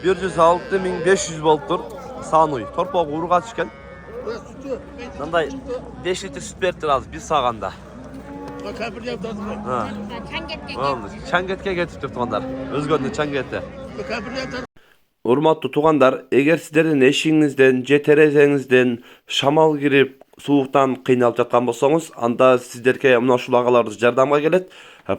106.500 болуптур. Сануй. Торпок урга түшкөн. Мындай 5 литр сүт берип турабыз биз саганда. Чаңгетке кетип тургандар. Өзгөндү чаңгетте. Урматтуу туугандар, эгер сиздердин эшигиңизден же терезеңизден шамал кирип, сууктан кыйналып жаткан болсоңуз, анда сиздерге мына ушул агалар жардамга келет.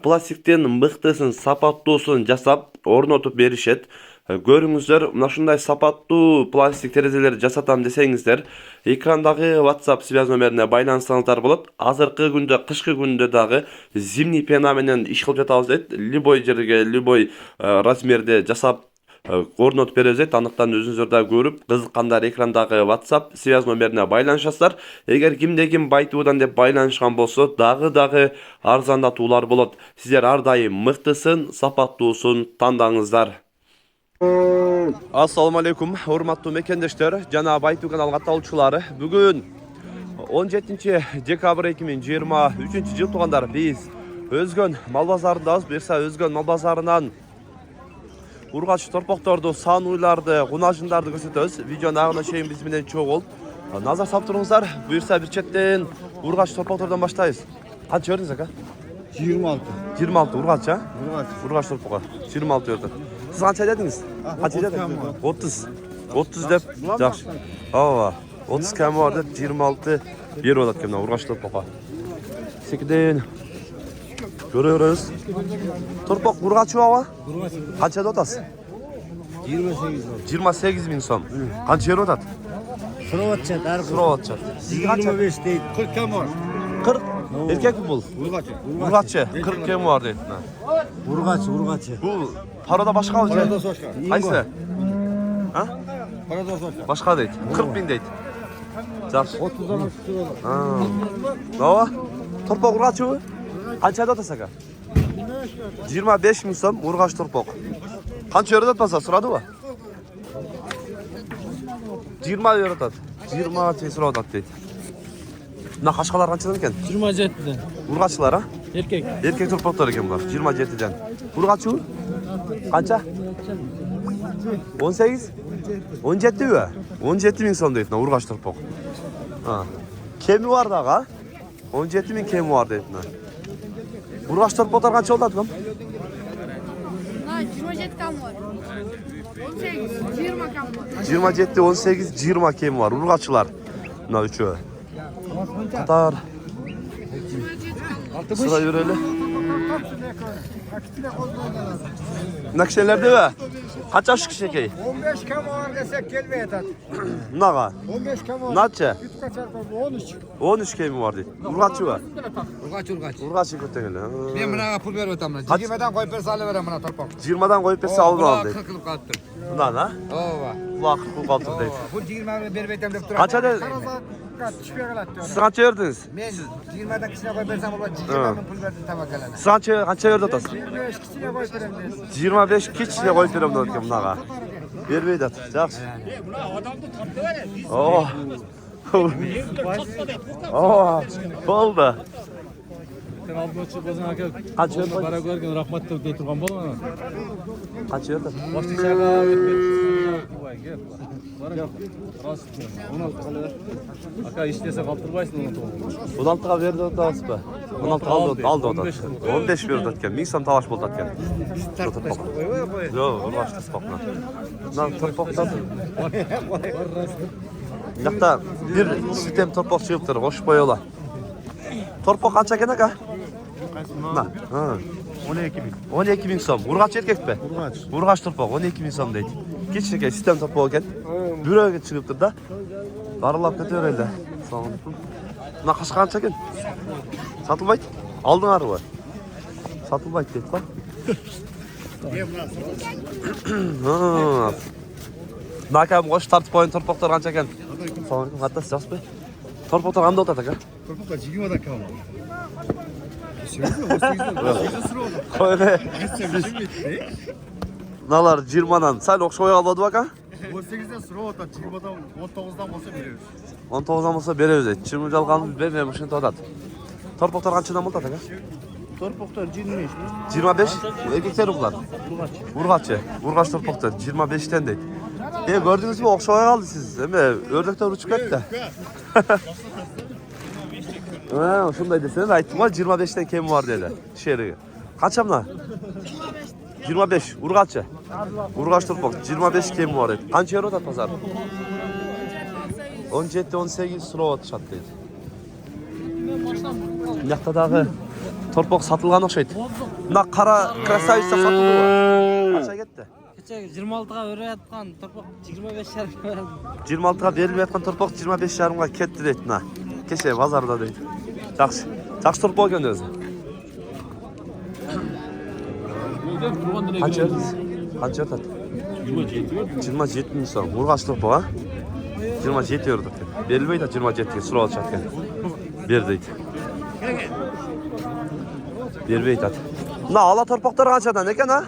Пластиктин мыктысын, сапаттуусун жасап, орнотуп беришет. Көрүңүздөр, мына ушундай сапаттуу пластик терезелерди жасатам десеңиздер, экрандагы WhatsApp связь номерине байлансаңыздар болот. Азыркы күндө, кышкы күндө дагы зимний пена менен иш кылып жатабыз дейт. Любой жерге, любой размерде жасап орнотуп беребиз дейт. Андыктан өзүңүздөр да көрүп, кызыккандар экрандагы WhatsApp связь номерине байланышасыздар. Эгер кимде ким байтуудан деп байланышкан болсо, дагы арзандатуулар болот. Сиздер ар дайым мыктысын, сапаттуусун тандаңыздар. Ассаламу алейкум, урматтуу мекендештер, жана Байтуу канал катталуучулары. Бүгүн 17 декабрь 2023 жыл туугандар, биз Өзгөн мал базарындабыз. Буюрса Өзгөн мал базарынан ургач торпокторду, сануйларды, кунажындарды көрсөтөбүз. Видеонун агына чейин биз менен чогуу болуп назар салып туруңуздар. Буюрса бир четтен ургач торпоктордон баштайбыз. Канча бердиңиз ака? 26. 26 ургач, а? Ургач торпокко 26 берди. Siz kaç edediniz? Kaç edediniz? 30. 30 dep yaxşı. Ava. 30 kam vardı, 26 yer olat kemden urgaçlık papa. Sekiden görüyoruz. Torpak urgaçı ava? Kaç ed otası? 28. 28 bin som. Kaç yer otat? Sıravatçat, arka. Sıravatçat. 25 değil, 40 kam var. 40? Erkek mi bul? Urgaçı. 40 kam var deydi. Urgaçı. Bu paroda başka olacak. Parados başka. Hayse? Ha? Parados başka. Başka deydi. 40 bin deydi. Yaxşı. 30'dan uçtu olur. Nova? Torpok urgaçı mı? Kança da atasak? 25 bin som urgaç torpok. Kança euro atmasa sırada mı? 20 euro atat. 20 tesir atat deydi. Buna kaşkalar kançadan eken? 27'den. Urgaçlar ha? Erkek. Erkek torpoklar eken bunlar. 27'den. Urgaçı mı? Kança? 18? 17 mi? 17 bin son deydi. Urgaç torpok. Ha. Kemi var da ha? 17 bin kemi var deydi. Urgaç torpoklar kança oldu atkam? 27 kam var. 18, 20 kam var. 27, 18, 20 kemi var. Urgaçlar. Buna üçü. Katar. Sıra yürüyle. Nakşelerde mi? Kaç aşk şekeyi? 15 kam var desek gelmeye tat. Naga? 15 kam var. Naçı? 3 kaçar kaldı, 13. 13 kemi var deydi. Urgaçı var. Urgaç. Urgaçı kötü geliyor. Ben buna pul verip atamla. Kaç? 20'den koyup bir salı verem buna torpak. 20'dan koyup etse alın al deydi. 40 kılıp kattım. Bundan ha? Ova. Kulak kul kaltır deydi. Bu 20'den bir betem deyip duram. Kaç adet? Siz kaça verdiniz? Men 20'den kişine koyup versem olur. 20'den pul verdim tabakalarına. Siz kaça verdi atasın? 25 kişiye koy verem dedi. 25 kişiye koyup verem deydi ki bunağa. Vermeydi at. Yaxşı. Oh. Oh. Oldu. Sen aldığı bozun aka. Kaç verdi? Para görgen rahmat deyip turgan bolma. Kaça verdi? Başta çayga gel. Gel. Rast. 16 kalır. Aka işlese kaltırbaysın onu. 16'ga verdi o da aspa. 16 aldı o da. 15 verdi atken. 1000 som talaş boldu atken. Yok, ulaştı spakla. Lan torpoktan. Yakta bir sistem torpok çıkıptır, hoş boyola. Torpok kaça eken aka? Na, ha. 12 bin som. Urgaç erkek be? Urgaç torpok 12 bin som deydi. Keçineke sistem torpok eken. Büroga çıkıptır da. Darılap kötü öyle. Sağ olun. Buna kaç kança eken? Satılbaydı. Aldın arı var. Satılbaydı deydi bak. Nakam qo'sh tartib qo'ying torpoklar qancha ekan? Assalomu alaykum. Hatta siz be. Torpoklar qanday o'tadi aka? Torpaklar 20'dan kam var. Qo'yne. Nalar 20dan sal o'xshoy qoldi aka? 18'den sıra otat, 20'dan 19'dan olsa veriyoruz. 19dan bo'lsa beramiz. 20 jalqanimiz bermaymiz, shuni o'tadi. Torpoklar qanchadan bo'ladi aka? Torpoklar 25 mi? 25 erkekler ular. Urgaç torpoklar 25'ten deydi. Gördünüz mü okşaya kaldı siz. Değil mi? Ördekler uçup etti. Ha, şunday desene aytdım var 25'ten kim var dedi. Şehri. Kaçam lan? 25 Urgaç'ı. Urgaç torpok 25 kim var dedi. Kança euro da pazar? 17-18 slot şattıydı. Yaktadağı torpok satılgan okşaydı. Buna kara krasavitsa satıldı o. Kaça gitti? Keçe 26'ga öğretken torpaq 25 şarkı verdi. 26'ga verilip yatkan torpok 25 yarımga ketdi deydi. Na. Keşe bazarda deydi. Жақсы. Жақсы torpok ekan özü. Qancha verdingiz? Qancha ötadi? 27 ming so'm. Urgaç torpok ha? 27 euro deydi. Berilmaydi 27ga sura olacatgan. Ber deydi. Bermeydi hadi. Na ala torpaklar qanchadan ekan ha?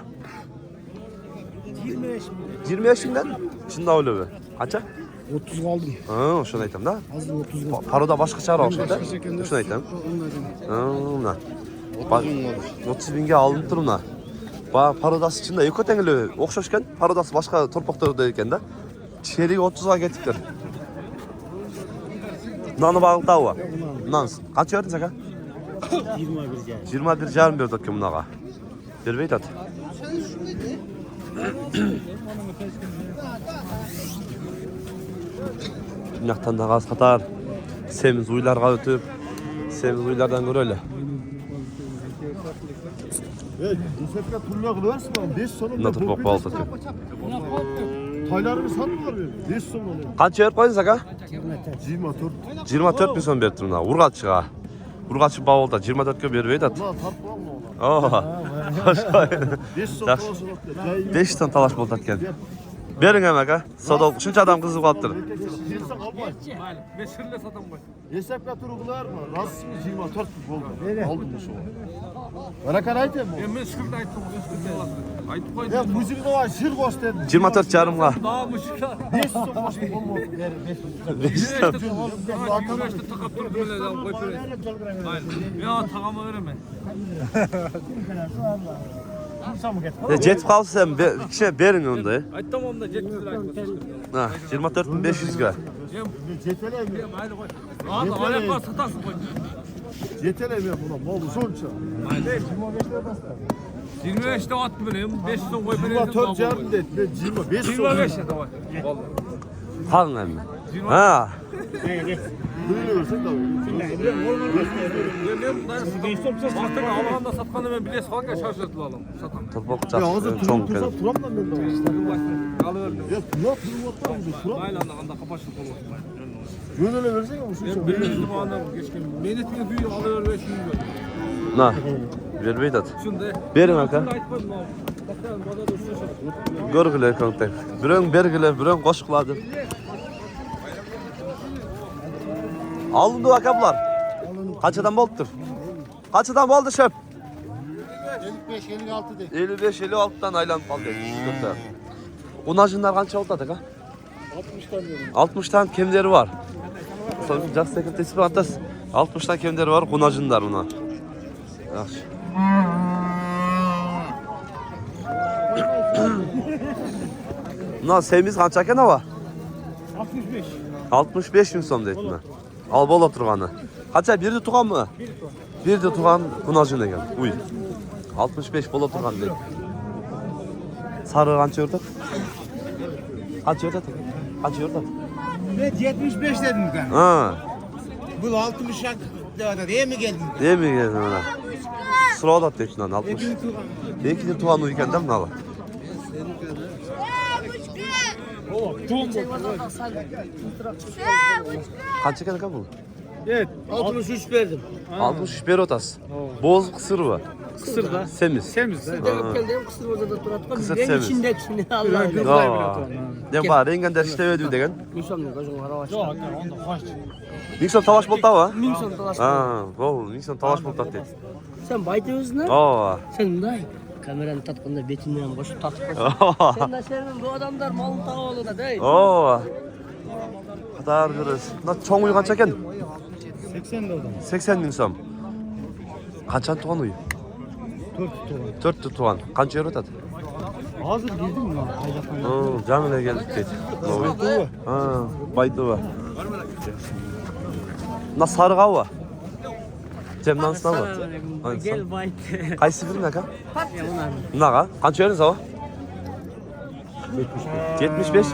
25 mingdan? Shunda öyle be. Qancha? 30 kaldım. Ha, şunu aytam da. Hazır 30 kaldım. Paroda başqa chara o'xshaydi. Shuni aytam. Ha, mana. 30 mingga alınıp turibman. Parodasi ichida ekotengli o'xshashgan. Parodasi boshqa torpaqlarda ekanda. Cheriga 30ga ketibdir. Nani bag'il tavva. Nan. Qancha berdingiz aka? 21 jarım berdi aka bunaqa. Bermaydi hadi. Bunaqdan da gaz qatar. Semiz uylarga o'tib, semiz uylardan ko'raylik. Desepka turluğa kılarsın mı? 5 sonunda. Bunda torpaq bo'ldi aka. Taylarını satmıyorlar benim. 5 son oluyor. Qancha berib qo'ydingiz aka? 24. 24 ming so'm beribdi buna. Urg'achga. Urg'achchi bavolda 24 ga bermaydi hadi. Ulan tartmam mı ola? 5 son Yaxshi. olsun. 5 ton talash bo'ldi ekan. Bering ham aka. Savdo shuncha odam qiziqib qolibdir. Gelsen almay. Beşirle satan boy. Desepka turgular mı? Rastsınız 24 bin oldu. Oldu mu şu? Bana kadar aytayım mı? Ben şükürde ayttım. Aytıp koydum. Ya müzik de var, şir gösterdi. 24 jarımga. Daha mı şükür? 5 son olsun olmadı. 5 ton. Güneşte takıp durdu öyle de koyup öyle. Aynen. Ya takama vereme. Jetib qolsa ham kishi bering unda. Ayttam onda jetkiler aytmasın. Ha, 24.500 ga. Yetelemiyor. Haydi koy. Abi ayaklar satarsın koy. Yetelemiyor buna. Bolu sonça. 25'te at bileyim. 5 son koy bileyim. 24 yarım dedi. 25 son. 25 ya da bak. Vallahi. Qolgan hamma. Ha. Böyle versen de. Baktık Allah'ın satkanı ben biles falan ya şaşırtılı alalım. Satan. Torpaq Ya hazır chaq cho'ng tursam ekan. turamdan ben de. Alıverdim. Ya turak turam turam. Aynen anda kapaştık olur. Gönüle versene o şu. Ben bilirdim o anda geçken. Menetini büyüyor alıver ve şimdi. Na. Bermaydi hadi. Şunda. Bering aka. Aytmadım abi. Bakalım bana da uçuşur. Görgüler kanka. Biron bergiler, biron qo'shiqladi. Alındı akablar. Qanchadan bo'libdir? Qanchadan bo'ldi shop? 55 56 de. 55 56dan aylanib qoldi. Unajinlar qancha oldi aka? 60'tan dedim. 60dan kemderi var. So'ng Just Second Esperantas 60dan kemderi var, unajinlar buna. Yaxshi. Buna semiz qancha ekan ava? 65. 65 ming so'm deydi buna. Al bo'la turgani. Qancha birdi tug'anmi? Birdi tug'an kunajin ekan. Uy. 65 bo'la turgan deydi. Sarı qancha o'rdi? Qancha o'rdi? Qancha o'rdi? Ben 75 dedim ben. Ha. Bu 60 da diye mi geldin? Demi geldi mana. Sıralat deydi lan 60. Belki tug'an uy ekan da buna. Qancha ekan aka bu? Evet, 63 verdim. 63 ber otasiz. Bo'z qisir bu. Kısır da. Semiz. Semiz de. Gelip geldim kısır orada duratkan. Kısır Ben semiz. içindekini Allah'ım. Ha. Ne var? Rengen işlevedi degen. Nişan yok, hocam araba açtı. Nikson talaş boldu ha? Nişan talaş. Ha, bol. Nikson talaş boldu dedi. Sen baytı özüne. Aa. Sen day. Kameranı tatkanda betinden boşu tatlık. Sen de senin bu adamlar malın tavalı da değil. Oo. Kadar görüyoruz. Na çoğun uy kaç eken? 80 de adam. 80 bin so'm. Qancha tuğan uy? 4 tutuğan. Qancha euro atadi? Hozir girdim lan Haydaqdan. Jamila geldik deydi. Baytuva. Ha, Baytuva. Mına sarıqava. Cemdan sınavı. Gel bayt. Qaysi film aka? Bunaqa. Qancha berdingiz ava? 75.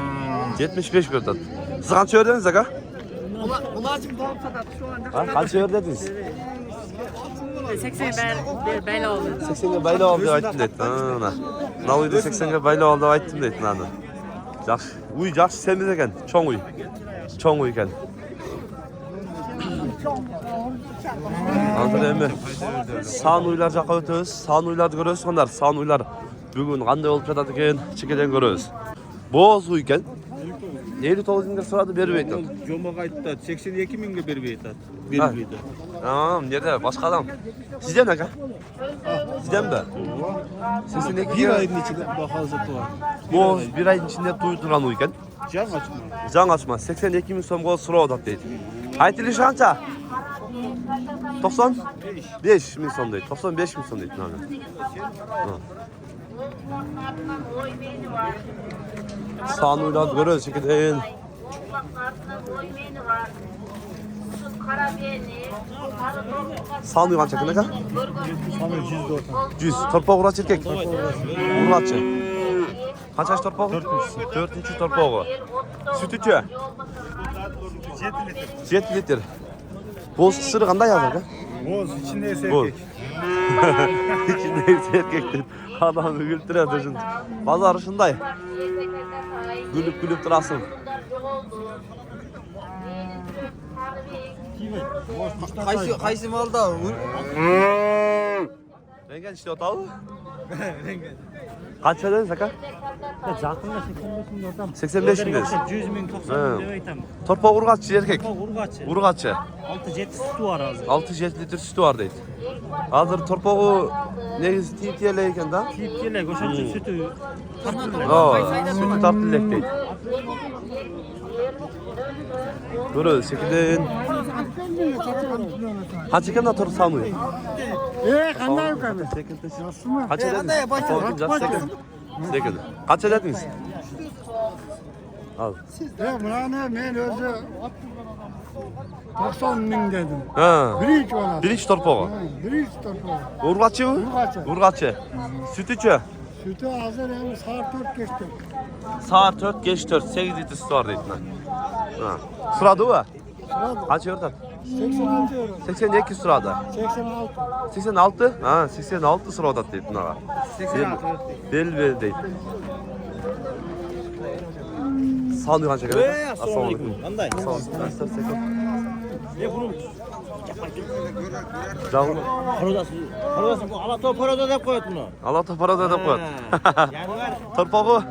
75 berdi. Siz qancha berdingiz aka? Ulaşım doğum satat şu anda. Ha, qancha berdingiz? 80 belli oldu. 80 ga bayla oldu deb aytdim deydi. Ana. Navoiyda 80 ga bayla oldu deb aytdim deydi ana. Yaxshi. Uy yaxshi semiz ekan, cho'ng uy. Cho'ng uy ekan. Antar endi san uylar жаққа өтөбүз. San uylарды көрөбүз қондар. San uylар бүгүн кандай болуп жатат экен, чекеден көрөбүз. Боз уй экен. 59 миңге сурады, бербейт. Жомага айтты 82 миңге бербей атат. Бербейди. Эмнеде башка адам? Сизден ака? Сизден бе? 82 Bir ayın içinde bakalım var. Боз бир айдын ичинде туй турган уй экен. Can açma. Жаң ачма 82 миң сомго сурап атат дейт. Айтылыш канча? 95 миң сом дейт. 95 миң сом дейт. San uylарды көрөбүз чекеден. San uy канча экен ака? Sana 100 100. Торпок ургач эркек. Ургачы. Канча торпогу? 4-нчи торпогу. Сүтүчү? 7 литр. Боз кысыры кандай азыр ака? Boz içinde ise Боз. İçinde erkektir. Adamı gültüredi ушин. Bazar ушундай. Gülüp durasың. Kaysi malda? Rengen işte otalı. Kaç dediniz aka? Жақында 85 мың ортам. 85 mi dediniz? 100 мың 90 деп айтамын. Torpa urgaççı erkek. Urgaçı. Urgaççı. 6-7 sütü var hazır. 6-7 litre sütü var deydi. Hazır torpağı neyiz tiyip diyele eken da? Tiyip gele koşançı sütü. Sütü tartılek deydi. Görüyoruz şekilde. Kaç eken de torpa sanıyor? Qanday ukabi? Kaç edediniz? 8. Kaç edediniz? Al. Mırana men özü 90 мың dedim. Ha. Birinci olan. Birinci torpağı. Birinci torpağı. Urgaççı mı? Urgaçı. Urgaççı. Sütüçü. Sütü hazır hem saat 4 geçti. Saat 4 geç 4 8 litre sütü var deydi. Ha. Sıradı mı? Sıradı. Kaç euro? 86 euro. 82 sırada. 86. 86? Ha, 86 sırada deydi buna. 86. Bel deydi. Sağ olun kanka. Assalamu alaikum. Qanday? Sağ olun. Canım. Paradası bu Alatoy parada dep koyat bunu. Allah toparada da koyat. Yani var. Torpağı.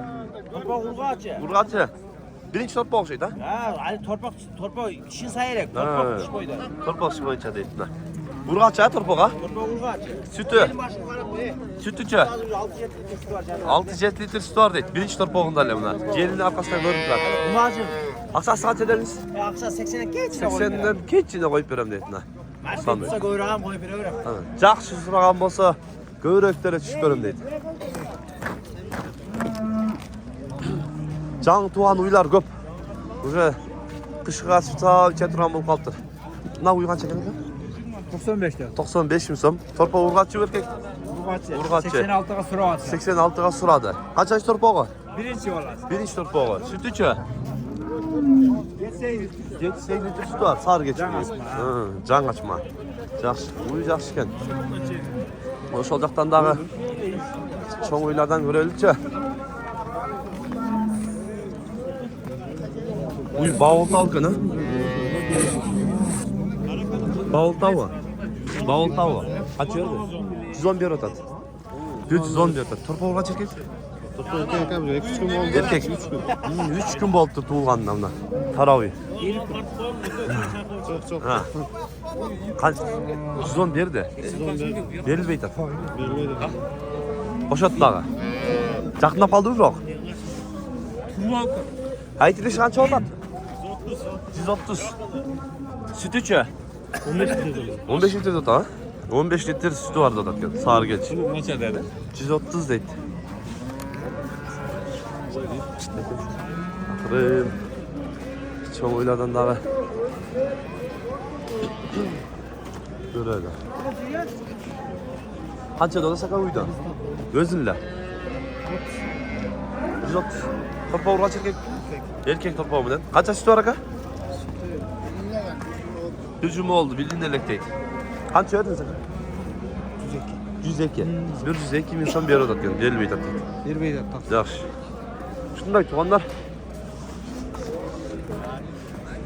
Torpak urgaçı. Urgaçı. Birinci torpağı şeydi ha? Ha, ali torpak işin sayerek torpak iş koydu. Torpağı şey koyunca deydi. Urgaçı ha torpağı. Torpak urgaçı. Sütü. Benim başım var bu. Sütüçü. 6-7 litre var canım. 6-7 litre sütü var deydi. Birinci torpağında öyle buna. Gelinin arkasından görüntüler. Umacım. Aksa saat ederiz. Aksa 80'e geç. 80'den keçine koyup berem deydi. Sen tutsa göğrağım koyup veriyorum. Жақсы сұраған болса, көбіректере түшіп берем дейді. Жаңы туған уйлар көп. Уже қышқа сұрса үте тұрған болып қалыптыр. Мына уй қанша екен? 95'te. 95 мың сом. Торпа урғатшы еркек. Urgaçı. 86'ga sıra atsa. 86-ға сұрады. Қаншаншы торпағы? Birinci olası. Birinci торпағы. Sütüçü. 7-8 litre sütü var. Sar geçmiyor. Can açma. Жақсы. Уй жақсы екен. Ошол жақтан дағы чоң уйлардан көрелікші. Уй бауылтау екен, а? Бауылтауы. Бауылтауы. Қанша берді? 110 беріп атады. 110 беріп атады. Торпағы қанша еркек? Еркек. 3 күн болыпты туылғанына мына. Тарауи. Ha. Kaç? 110 berdi. Berilbeyt at. Qo'shat dağı. Jaqinab qoldi biroq. Aytilish qancha oladi? 130. Sütüçü. 15 litre tut ha. 15 litre sütü var zaten. Sağır geç. Bu neçe dedi? 130 deydi. Akırım. Çoğun oylardan daha. Böyle. Hançe dola sakan uydu. Gözünle. 130. Topa kaç erkek? Erkek topa mı lan? Kaç sütü var aka? Bir cümle oldu, bildiğin elekteydi. Hançe ödün sen? 102. 102 min son bir yere odatken, belli tatlı. Bir beyler tak. Yaxşı. Şunday tuğanlar.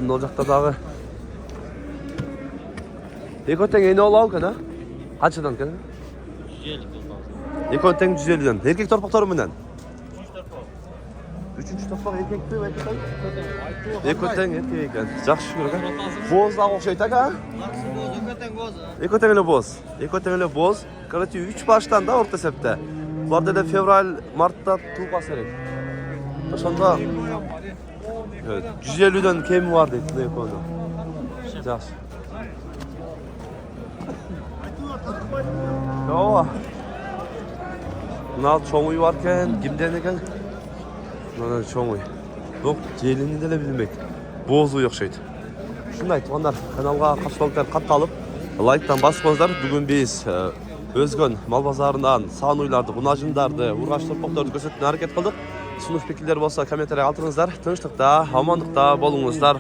Ne olacakta dağı? Ekoten yeni ol al kana. Kaçıdan kana? 150. Ekoten 150'den. Erkek torpakları mı lan? Üçüncü torpak erkek değil mi? Ekoten erkek ekan. Yaxşı görgen. Boz dağı okşaytak ha? Ekoten öyle boz. Ekoten öyle boz. Karati 3 baştan da orta septe. Bu arada da fevral, mart'ta tuğ basarek. Aşağıda evet, 150'den kemi var dedi ne konu. Yaxşı. Yo. Bunal çoğuy varken kimden ekan? Bunal çoğuy. Yok, jelini de bilmek. Bozu yok şeydi. Şunday aytqanlar, kanalga qaşqaltar qatalып, like'tan basqanlar. Bugun biz Özgön mal bazarından sağnoylardı, bunajındарды, urgaç torpaqtарды көрсөтүүnү hareket qildik. Sunuf fikirler bolsa kommentariya qoldiringizlar. Tinchlikda, amonlikda bolingizlar.